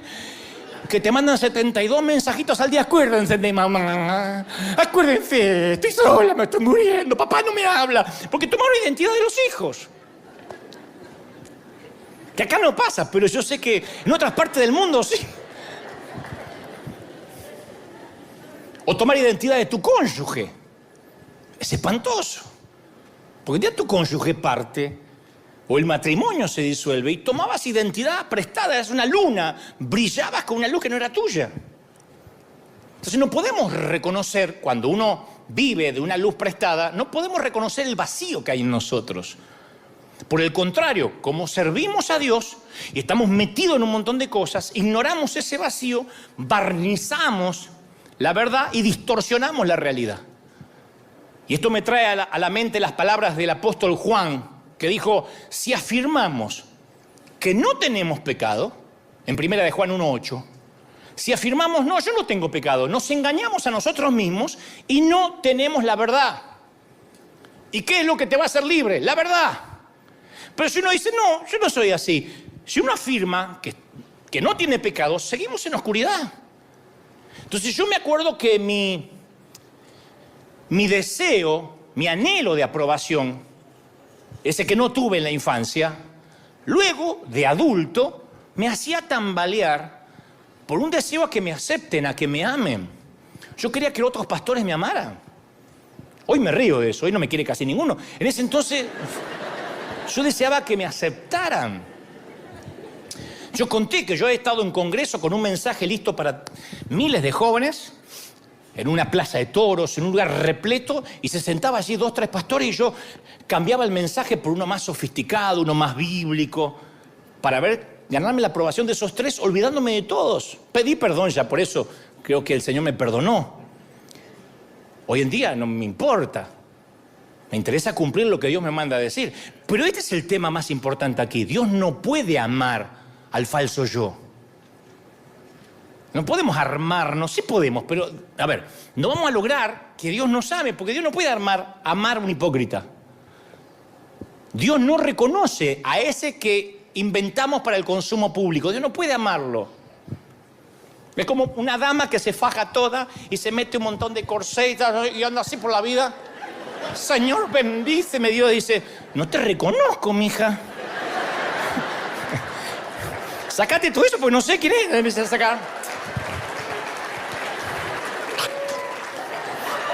que te mandan 72 mensajitos al día. Acuérdense de mamá, acuérdense, estoy sola, me estoy muriendo, papá no me habla. Porque tomaron identidad de los hijos. Que acá no pasa, pero yo sé que en otras partes del mundo sí. O tomar identidad de tu cónyuge. Es espantoso. Porque ya tu cónyuge parte, o el matrimonio se disuelve y tomabas identidad prestada, eras una luna, brillabas con una luz que no era tuya. Entonces no podemos reconocer, cuando uno vive de una luz prestada, no podemos reconocer el vacío que hay en nosotros. Por el contrario, como servimos a Dios y estamos metidos en un montón de cosas, ignoramos ese vacío, barnizamos la verdad y distorsionamos la realidad. Y esto me trae a la mente las palabras del apóstol Juan, que dijo, si afirmamos que no tenemos pecado, en 1 de Juan 1:8, si afirmamos, no, yo no tengo pecado, nos engañamos a nosotros mismos y no tenemos la verdad. ¿Y qué es lo que te va a hacer libre? La verdad. Pero si uno dice, no, yo no soy así. Si uno afirma que no tiene pecado, seguimos en oscuridad. Entonces yo me acuerdo que mi deseo, mi anhelo de aprobación, ese que no tuve en la infancia, luego, de adulto, me hacía tambalear por un deseo a que me acepten, a que me amen. Yo quería que otros pastores me amaran. Hoy me río de eso, hoy no me quiere casi ninguno. En ese entonces, yo deseaba que me aceptaran. Yo conté que yo he estado en congreso con un mensaje listo para miles de jóvenes, en una plaza de toros, en un lugar repleto, y se sentaba allí 2, 3 pastores y yo cambiaba el mensaje por uno más sofisticado, uno más bíblico, para ganarme la aprobación de esos 3, olvidándome de todos. Pedí perdón ya, por eso creo que el Señor me perdonó. Hoy en día no me importa. Me interesa cumplir lo que Dios me manda a decir. Pero este es el tema más importante aquí. Dios no puede amar al falso yo. No podemos armarnos, sí podemos, pero, a ver, no vamos a lograr que Dios nos ame, porque Dios no puede amar a un hipócrita. Dios no reconoce a ese que inventamos para el consumo público. Dios no puede amarlo. Es como una dama que se faja toda y se mete un montón de corsetas y anda así por la vida. Señor, bendíceme. Dios dice, no te reconozco, mija. Sácate todo eso, porque no sé quién es. Empecé a sacar.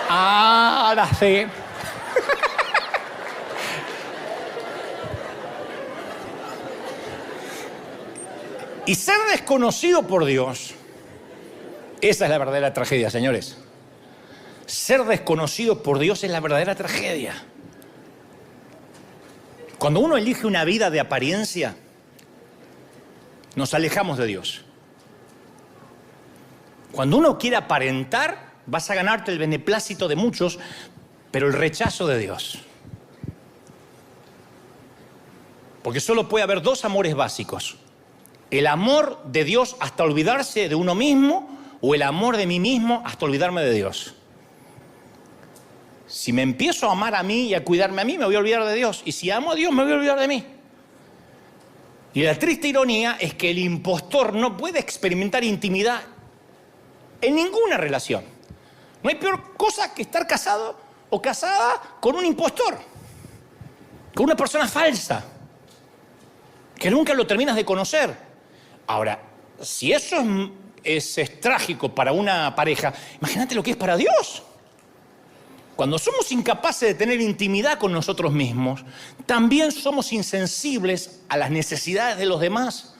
Ahora sí. Y ser desconocido por Dios, esa es la verdadera tragedia, señores. Ser desconocido por Dios es la verdadera tragedia. Cuando uno elige una vida de apariencia, nos alejamos de Dios. Cuando uno quiere aparentar, vas a ganarte el beneplácito de muchos, pero el rechazo de Dios. Porque solo puede haber 2 amores básicos. El amor de Dios hasta olvidarse de uno mismo, o el amor de mí mismo hasta olvidarme de Dios. Si me empiezo a amar a mí y a cuidarme a mí, me voy a olvidar de Dios. Y si amo a Dios, me voy a olvidar de mí. Y la triste ironía es que el impostor no puede experimentar intimidad en ninguna relación. No hay peor cosa que estar casado o casada con un impostor, con una persona falsa, que nunca lo terminas de conocer. Ahora, si eso es trágico para una pareja, imagínate lo que es para Dios. Cuando somos incapaces de tener intimidad con nosotros mismos, también somos insensibles a las necesidades de los demás.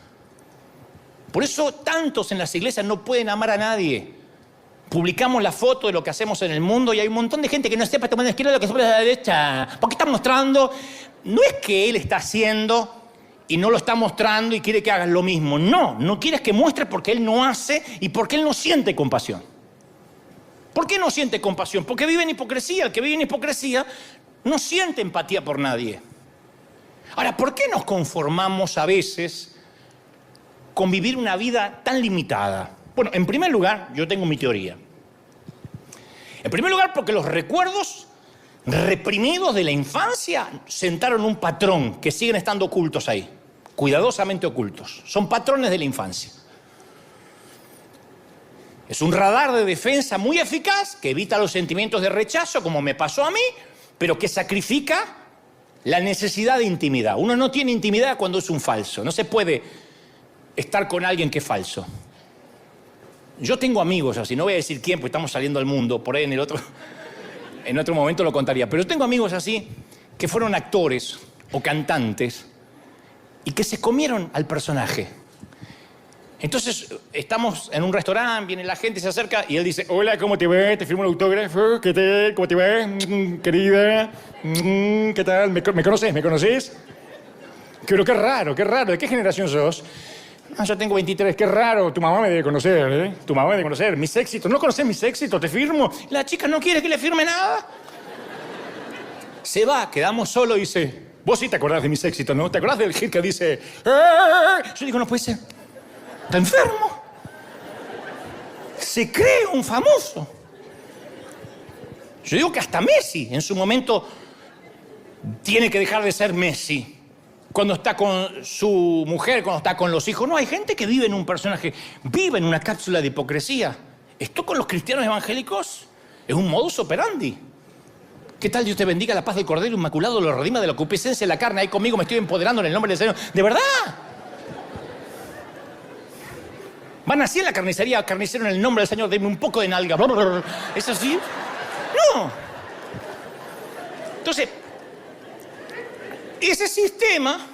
Por eso tantos en las iglesias no pueden amar a nadie. Publicamos la foto de lo que hacemos en el mundo y hay un montón de gente que no sepa tomar la izquierda lo que sepa la derecha. ¿Por qué está mostrando? No es que él está haciendo y no lo está mostrando y quiere que hagas lo mismo. No, no quieres que muestre porque él no hace y porque él no siente compasión. ¿Por qué no siente compasión? Porque vive en hipocresía. El que vive en hipocresía no siente empatía por nadie. Ahora, ¿por qué nos conformamos a veces con vivir una vida tan limitada? Bueno, en primer lugar, yo tengo mi teoría. En primer lugar, porque los recuerdos reprimidos de la infancia sentaron un patrón que siguen estando ocultos ahí, cuidadosamente ocultos. Son patrones de la infancia. Es un radar de defensa muy eficaz que evita los sentimientos de rechazo, como me pasó a mí, pero que sacrifica la necesidad de intimidad. Uno no tiene intimidad cuando es un falso. No se puede estar con alguien que es falso. Yo tengo amigos así, no voy a decir quién, porque estamos saliendo al mundo, por ahí en otro momento lo contaría, pero tengo amigos así que fueron actores o cantantes y que se comieron al personaje. Entonces, estamos en un restaurante, viene la gente, se acerca y él dice: hola, ¿cómo te ves? Te firmo el autógrafo, ¿qué tal? ¿Cómo te ves? Querida, ¿qué tal? ¿Me conoces? ¿Me conoces? Pero qué raro, ¿de qué generación sos? Yo tengo 23, qué raro, tu mamá me debe conocer, ¿eh? Tu mamá me debe conocer, mis éxitos. ¿No conoces mis éxitos? Te firmo. La chica no quiere que le firme nada. Se va, quedamos solos y dice: vos sí te acordás de mis éxitos, ¿no? ¿Te acordás del hit que dice? Yo digo: no puede ser. Está enfermo. Se cree un famoso. Yo digo que hasta Messi en su momento tiene que dejar de ser Messi. Cuando está con su mujer, cuando está con los hijos. No, hay gente que vive en un personaje, vive en una cápsula de hipocresía. Esto con los cristianos evangélicos es un modus operandi. ¿Qué tal? Dios te bendiga, la paz del Cordero Inmaculado, lo redima de la concupiscencia de la carne. Ahí conmigo me estoy empoderando en el nombre del Señor. ¿De verdad? Van así en la carnicería, carnicero, en el nombre del Señor, denme un poco de nalga. ¿Es así? No. Entonces, ese sistema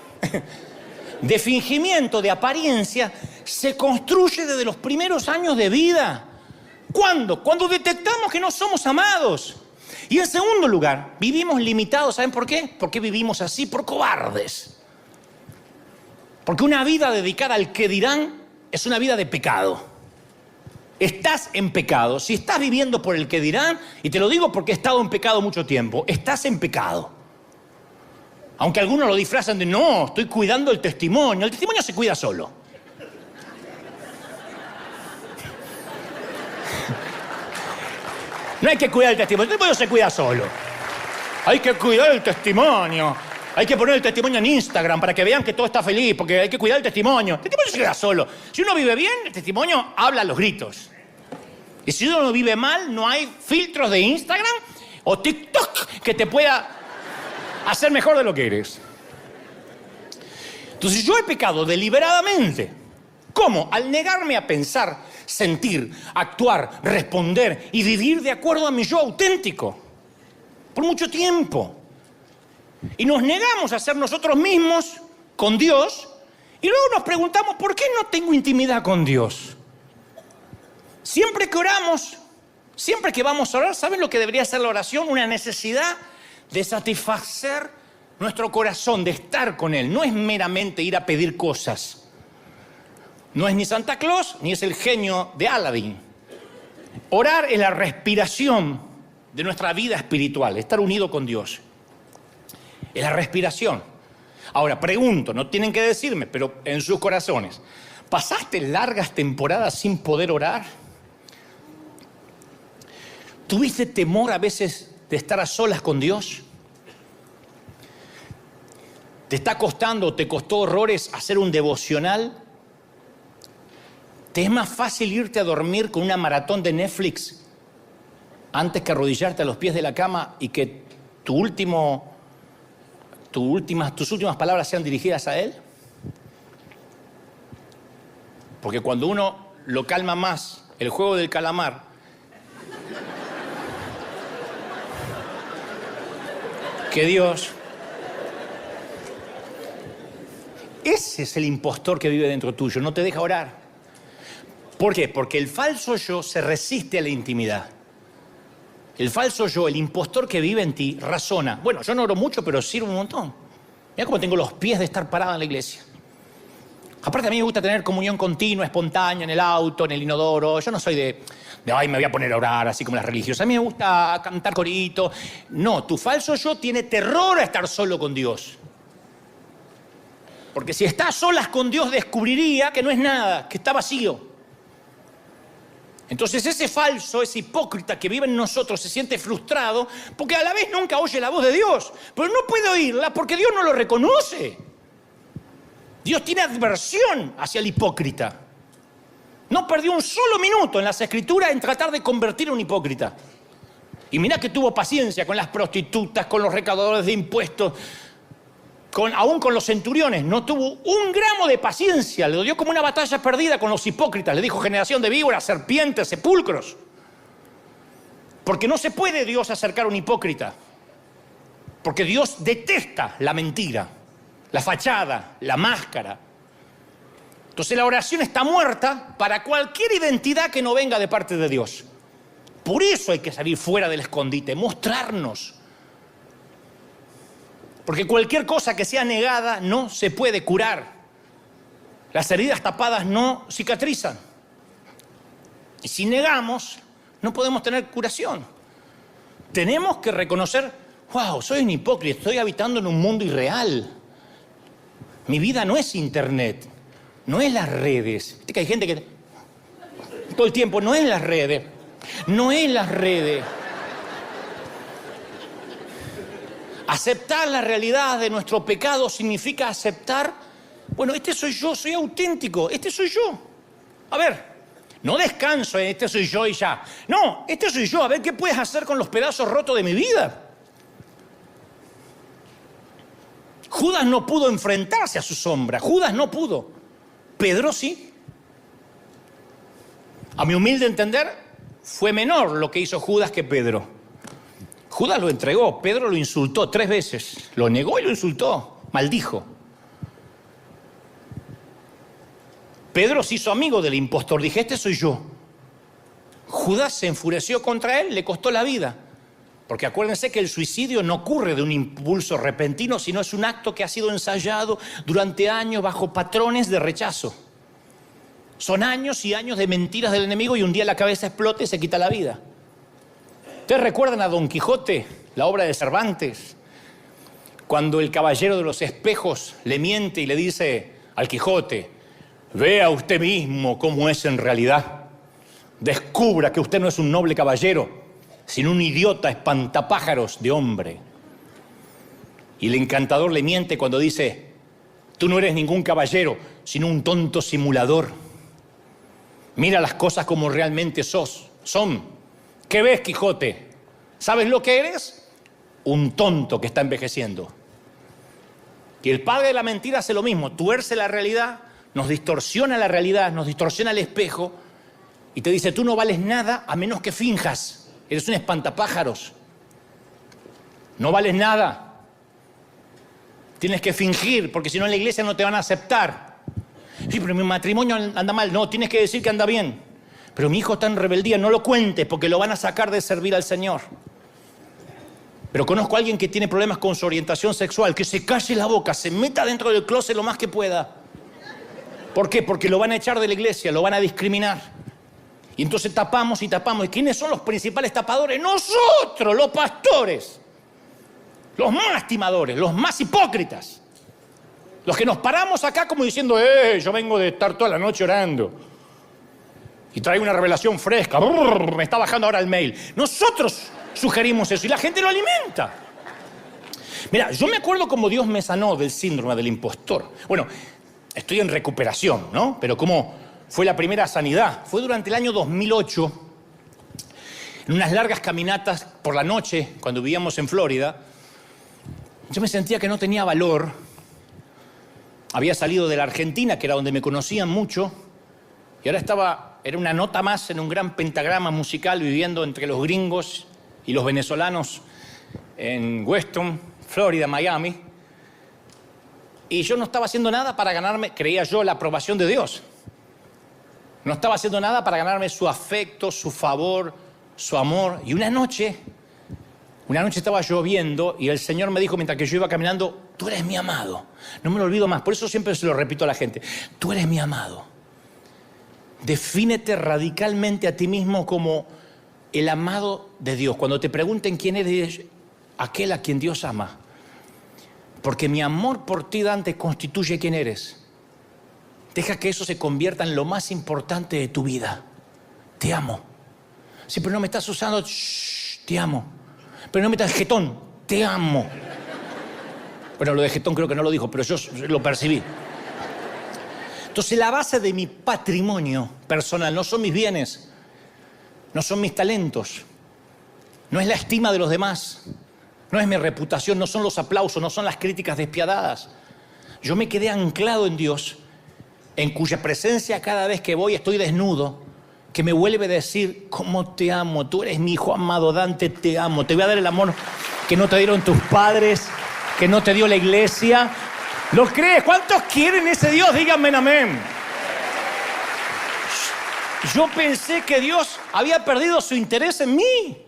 de fingimiento, de apariencia, se construye desde los primeros años de vida. ¿Cuándo? Cuando detectamos que no somos amados. Y en segundo lugar, vivimos limitados. ¿Saben por qué? ¿Por qué vivimos así? Por cobardes. Porque una vida dedicada al qué dirán es una vida de pecado. Estás en pecado. Si estás viviendo por el qué dirán, y te lo digo porque he estado en pecado mucho tiempo, estás en pecado. Aunque algunos lo disfrazan de: no, estoy cuidando el testimonio. El testimonio se cuida solo. No hay que cuidar el testimonio se cuida solo. Hay que cuidar el testimonio. Hay que poner el testimonio en Instagram para que vean que todo está feliz, porque hay que cuidar el testimonio. El testimonio se queda solo. Si uno vive bien, el testimonio habla a los gritos. Y si uno vive mal, no hay filtros de Instagram o TikTok que te pueda hacer mejor de lo que eres. Entonces yo he pecado deliberadamente. ¿Cómo? Al negarme a pensar, sentir, actuar, responder y vivir de acuerdo a mi yo auténtico. Por mucho tiempo. Y nos negamos a ser nosotros mismos con Dios y luego nos preguntamos: ¿por qué no tengo intimidad con Dios? Siempre que oramos, siempre que vamos a orar, ¿saben lo que debería ser la oración? Una necesidad de satisfacer nuestro corazón, de estar con Él. No es meramente ir a pedir cosas. No es ni Santa Claus, ni es el genio de Aladdin. Orar es la respiración de nuestra vida espiritual, estar unido con Dios. Es la respiración. Ahora, pregunto, no tienen que decirme, pero en sus corazones, ¿pasaste largas temporadas sin poder orar? ¿Tuviste temor a veces de estar a solas con Dios? ¿Te está costando o te costó horrores hacer un devocional? ¿Te es más fácil irte a dormir con una maratón de Netflix antes que arrodillarte a los pies de la cama y que tus últimas palabras sean dirigidas a Él? Porque cuando uno lo calma más, el juego del calamar, que Dios, ese es el impostor que vive dentro tuyo, no te deja orar. ¿Por qué? Porque el falso yo se resiste a la intimidad. El falso yo, el impostor que vive en ti, razona: bueno, yo no oro mucho, pero sirvo un montón. Mira cómo tengo los pies de estar parado en la iglesia. Aparte, a mí me gusta tener comunión continua, espontánea, en el auto, en el inodoro. Yo no soy de ay, me voy a poner a orar, así como las religiosas. A mí me gusta cantar corito. No, tu falso yo tiene terror a estar solo con Dios. Porque si está a solas con Dios, descubriría que no es nada, que está vacío. Entonces ese falso, ese hipócrita que vive en nosotros se siente frustrado porque a la vez nunca oye la voz de Dios. Pero no puede oírla porque Dios no lo reconoce. Dios tiene adversión hacia el hipócrita. No perdió un solo minuto en las Escrituras en tratar de convertir a un hipócrita. Y mirá que tuvo paciencia con las prostitutas, con los recaudadores de impuestos, aún con los centuriones. No tuvo un gramo de paciencia. Le dio como una batalla perdida con los hipócritas. Le dijo generación de víboras, serpientes, sepulcros. Porque no se puede Dios acercar a un hipócrita. Porque Dios detesta la mentira, la fachada, la máscara. Entonces la oración está muerta para cualquier identidad que no venga de parte de Dios. Por eso hay que salir fuera del escondite, mostrarnos. Porque cualquier cosa que sea negada no se puede curar. Las heridas tapadas no cicatrizan. Y si negamos, no podemos tener curación. Tenemos que reconocer, wow, soy un hipócrita, estoy habitando en un mundo irreal. Mi vida no es internet, no es las redes. Viste que hay gente que todo el tiempo, no es las redes, no es las redes. Aceptar la realidad de nuestro pecado significa aceptar, bueno, este soy yo, soy auténtico, este soy yo. A ver, no descanso en este soy yo y ya. No, este soy yo, a ver qué puedes hacer con los pedazos rotos de mi vida. Judas no pudo enfrentarse a su sombra, Judas no pudo. Pedro sí. A mi humilde entender, fue menor lo que hizo Judas que Pedro. Judas lo entregó, Pedro lo insultó 3 veces. Lo negó y lo insultó, maldijo. Pedro se hizo amigo del impostor, dije, este soy yo. Judas se enfureció contra él, le costó la vida. Porque acuérdense que el suicidio no ocurre de un impulso repentino, sino es un acto que ha sido ensayado durante años bajo patrones de rechazo. Son años y años de mentiras del enemigo y un día la cabeza explota y se quita la vida. ¿Ustedes recuerdan a Don Quijote, la obra de Cervantes? Cuando el caballero de los espejos le miente y le dice al Quijote, vea usted mismo cómo es en realidad. Descubra que usted no es un noble caballero, sino un idiota espantapájaros de hombre. Y el encantador le miente cuando dice, tú no eres ningún caballero, sino un tonto simulador. Mira las cosas como realmente son. ¿Qué ves, Quijote? ¿Sabes lo que eres? Un tonto que está envejeciendo. Y el padre de la mentira hace lo mismo, tuerce la realidad, nos distorsiona la realidad, nos distorsiona el espejo y te dice, tú no vales nada a menos que finjas. Eres un espantapájaros. No vales nada. Tienes que fingir, porque si no en la iglesia no te van a aceptar. Sí, pero mi matrimonio anda mal. No, tienes que decir que anda bien. Pero mi hijo está en rebeldía, no lo cuentes, porque lo van a sacar de servir al Señor. Pero conozco a alguien que tiene problemas con su orientación sexual, que se calle la boca, se meta dentro del closet lo más que pueda. ¿Por qué? Porque lo van a echar de la iglesia, lo van a discriminar. Y entonces tapamos y tapamos. ¿Y quiénes son los principales tapadores? Nosotros, los pastores. Los más timadores, los más hipócritas. Los que nos paramos acá como diciendo, yo vengo de estar toda la noche orando. Y traigo una revelación fresca. Me está bajando ahora el mail. Nosotros sugerimos eso y la gente lo alimenta. Mira, yo me acuerdo cómo Dios me sanó del síndrome del impostor. Bueno, estoy en recuperación, ¿no? Pero cómo fue la primera sanidad. Fue durante el año 2008, en unas largas caminatas por la noche, cuando vivíamos en Florida. Yo me sentía que no tenía valor. Había salido de la Argentina, que era donde me conocían mucho, y ahora era una nota más en un gran pentagrama musical viviendo entre los gringos y los venezolanos en Weston, Florida, Miami. Y yo no estaba haciendo nada para ganarme, creía yo, la aprobación de Dios. No estaba haciendo nada para ganarme su afecto, su favor, su amor. Y una noche Una noche estaba lloviendo y el Señor me dijo mientras que yo iba caminando, tú eres mi amado. No me lo olvido más, por eso siempre se lo repito a la gente. Tú eres mi amado. Defínete radicalmente a ti mismo como el amado de Dios. Cuando te pregunten quién eres, aquel a quien Dios ama. Porque mi amor por ti, Dante, constituye quién eres. Deja que eso se convierta en lo más importante de tu vida. Te amo. Sí, pero no me estás usando. Shh, te amo. Pero no me estás jetón. Te amo. Bueno, lo de jetón creo que no lo dijo, pero yo lo percibí. Entonces, la base de mi patrimonio personal no son mis bienes, no son mis talentos, no es la estima de los demás, no es mi reputación, no son los aplausos, no son las críticas despiadadas. Yo me quedé anclado en Dios, en cuya presencia cada vez que voy estoy desnudo, que me vuelve a decir, ¿cómo te amo? Tú eres mi hijo amado, Dante, te amo. Te voy a dar el amor que no te dieron tus padres, que no te dio la iglesia. ¿Lo crees? ¿Cuántos quieren ese Dios? Díganme amén. Yo pensé que Dios había perdido su interés en mí.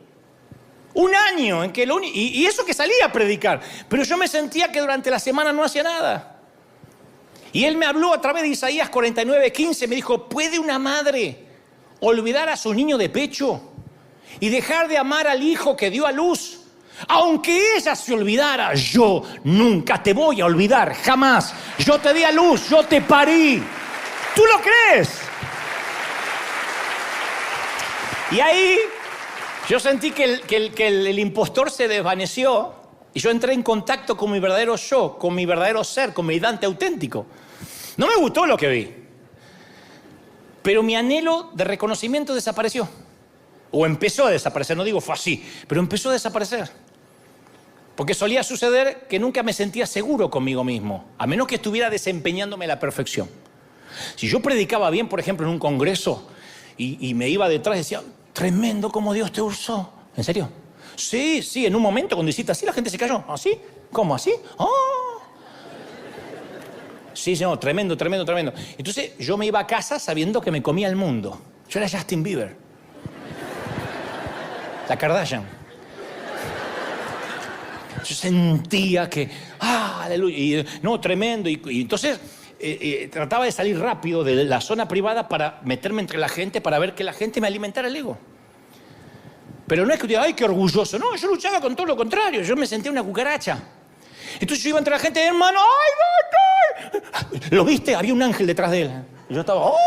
Un año en que y eso que salía a predicar. Pero yo me sentía que durante la semana no hacía nada. Y Él me habló a través de Isaías 49:15. Me dijo, ¿puede una madre olvidar a su niño de pecho y dejar de amar al hijo que dio a luz? Aunque ella se olvidara, yo nunca te voy a olvidar, jamás. Yo te di a luz, yo te parí. ¿Tú lo crees? Y ahí yo sentí que el impostor se desvaneció y yo entré en contacto con mi verdadero yo, con mi verdadero ser, con mi Dante auténtico. No me gustó lo que vi, pero mi anhelo de reconocimiento desapareció. O empezó a desaparecer, no digo fue así, pero empezó a desaparecer. Porque solía suceder que nunca me sentía seguro conmigo mismo, a menos que estuviera desempeñándome a la perfección. Si yo predicaba bien, por ejemplo, en un congreso, y me iba detrás y decía, tremendo cómo Dios te usó. ¿En serio? Sí, en un momento cuando hiciste así, la gente se cayó. ¿Así? ¿Cómo así? ¡Oh! Sí, no, tremendo. Entonces yo me iba a casa sabiendo que me comía el mundo. Yo era Justin Bieber. La Kardashian. Yo sentía que, aleluya, y, no, tremendo. Y entonces trataba de salir rápido de la zona privada para meterme entre la gente, para ver que la gente me alimentara el ego. Pero no es que diga, ay, qué orgulloso. No, yo luchaba con todo lo contrario. Yo me sentía una cucaracha. Entonces yo iba entre la gente, hermano, ¡ay, no! ¿Lo viste? Había un ángel detrás de él. Y yo estaba, ¡oh!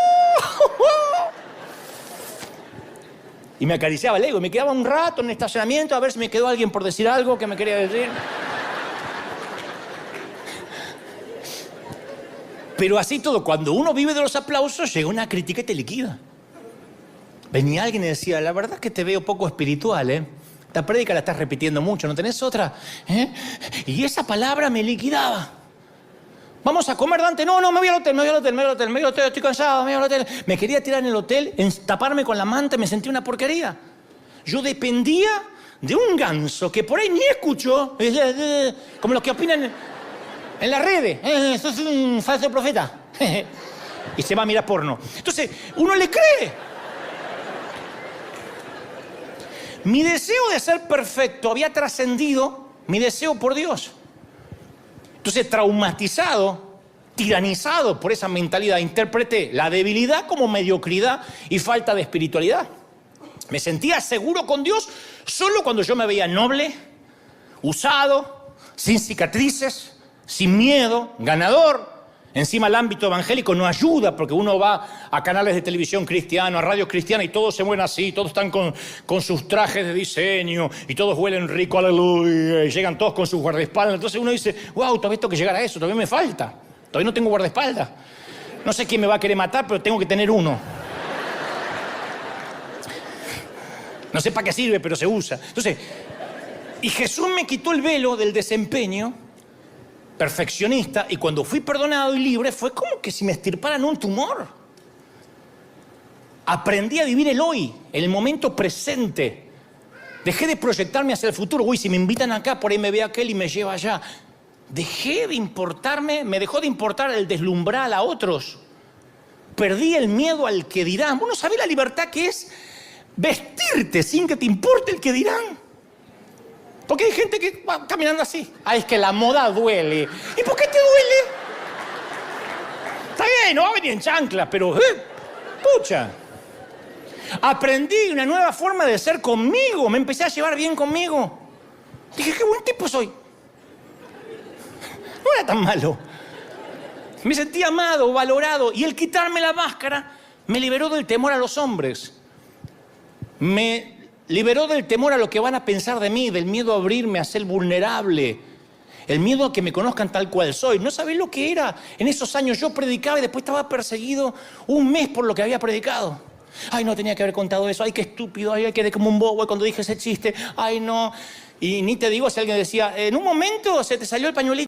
Y me acariciaba el ego. Y me quedaba un rato en el estacionamiento a ver si me quedó alguien por decir algo que me quería decir. Pero así todo, cuando uno vive de los aplausos, llega una crítica y te liquida. Venía alguien y decía, la verdad es que te veo poco espiritual, ¿eh? Esta prédica la estás repitiendo mucho, ¿no tenés otra? ¿Eh? Y esa palabra me liquidaba. Vamos a comer, Dante. No, me voy al hotel, estoy cansado, me voy al hotel. Me quería tirar en el hotel, taparme con la manta, me sentí una porquería. Yo dependía de un ganso que por ahí ni escuchó, como los que opinan en las redes. Sos un falso profeta. Y se va a mirar porno. Entonces, uno le cree. Mi deseo de ser perfecto había trascendido mi deseo por Dios. Entonces, traumatizado, tiranizado por esa mentalidad, interpreté la debilidad como mediocridad y falta de espiritualidad. Me sentía seguro con Dios solo cuando yo me veía noble, usado, sin cicatrices, sin miedo, ganador. Encima el ámbito evangélico no ayuda porque uno va a canales de televisión cristiano, a radio cristiana y todos se mueven así, todos están con sus trajes de diseño y todos huelen rico, aleluya, y llegan todos con sus guardaespaldas. Entonces uno dice, wow, todavía tengo que llegar a eso, todavía me falta, todavía no tengo guardaespaldas. No sé quién me va a querer matar, pero tengo que tener uno. No sé para qué sirve, pero se usa. Entonces, y Jesús me quitó el velo del desempeño perfeccionista, y cuando fui perdonado y libre fue como que si me extirparan un tumor. Aprendí a vivir el hoy, el momento presente. Dejé de proyectarme hacia el futuro. Uy, si me invitan acá, por ahí me ve aquel y me lleva allá. Dejé de importarme, me dejó de importar el deslumbrar a otros. Perdí el miedo al que dirán. Vos no sabés la libertad que es vestirte sin que te importe el que dirán. Porque hay gente que va caminando así. Ay, es que la moda duele. ¿Y por qué te duele? Está bien, no va a venir en chanclas, pero... pucha. Aprendí una nueva forma de ser conmigo. Me empecé a llevar bien conmigo. Dije, qué buen tipo soy. No era tan malo. Me sentí amado, valorado. Y el quitarme la máscara me liberó del temor a los hombres. Me liberó del temor a lo que van a pensar de mí, del miedo a abrirme, a ser vulnerable. El miedo a que me conozcan tal cual soy. No sabés lo que era. En esos años yo predicaba y después estaba perseguido un mes por lo que había predicado. Ay, no tenía que haber contado eso. Ay, qué estúpido. Ay, quedé como un bobo cuando dije ese chiste. Ay, no. Y ni te digo si alguien decía, en un momento se te salió el pañuelito.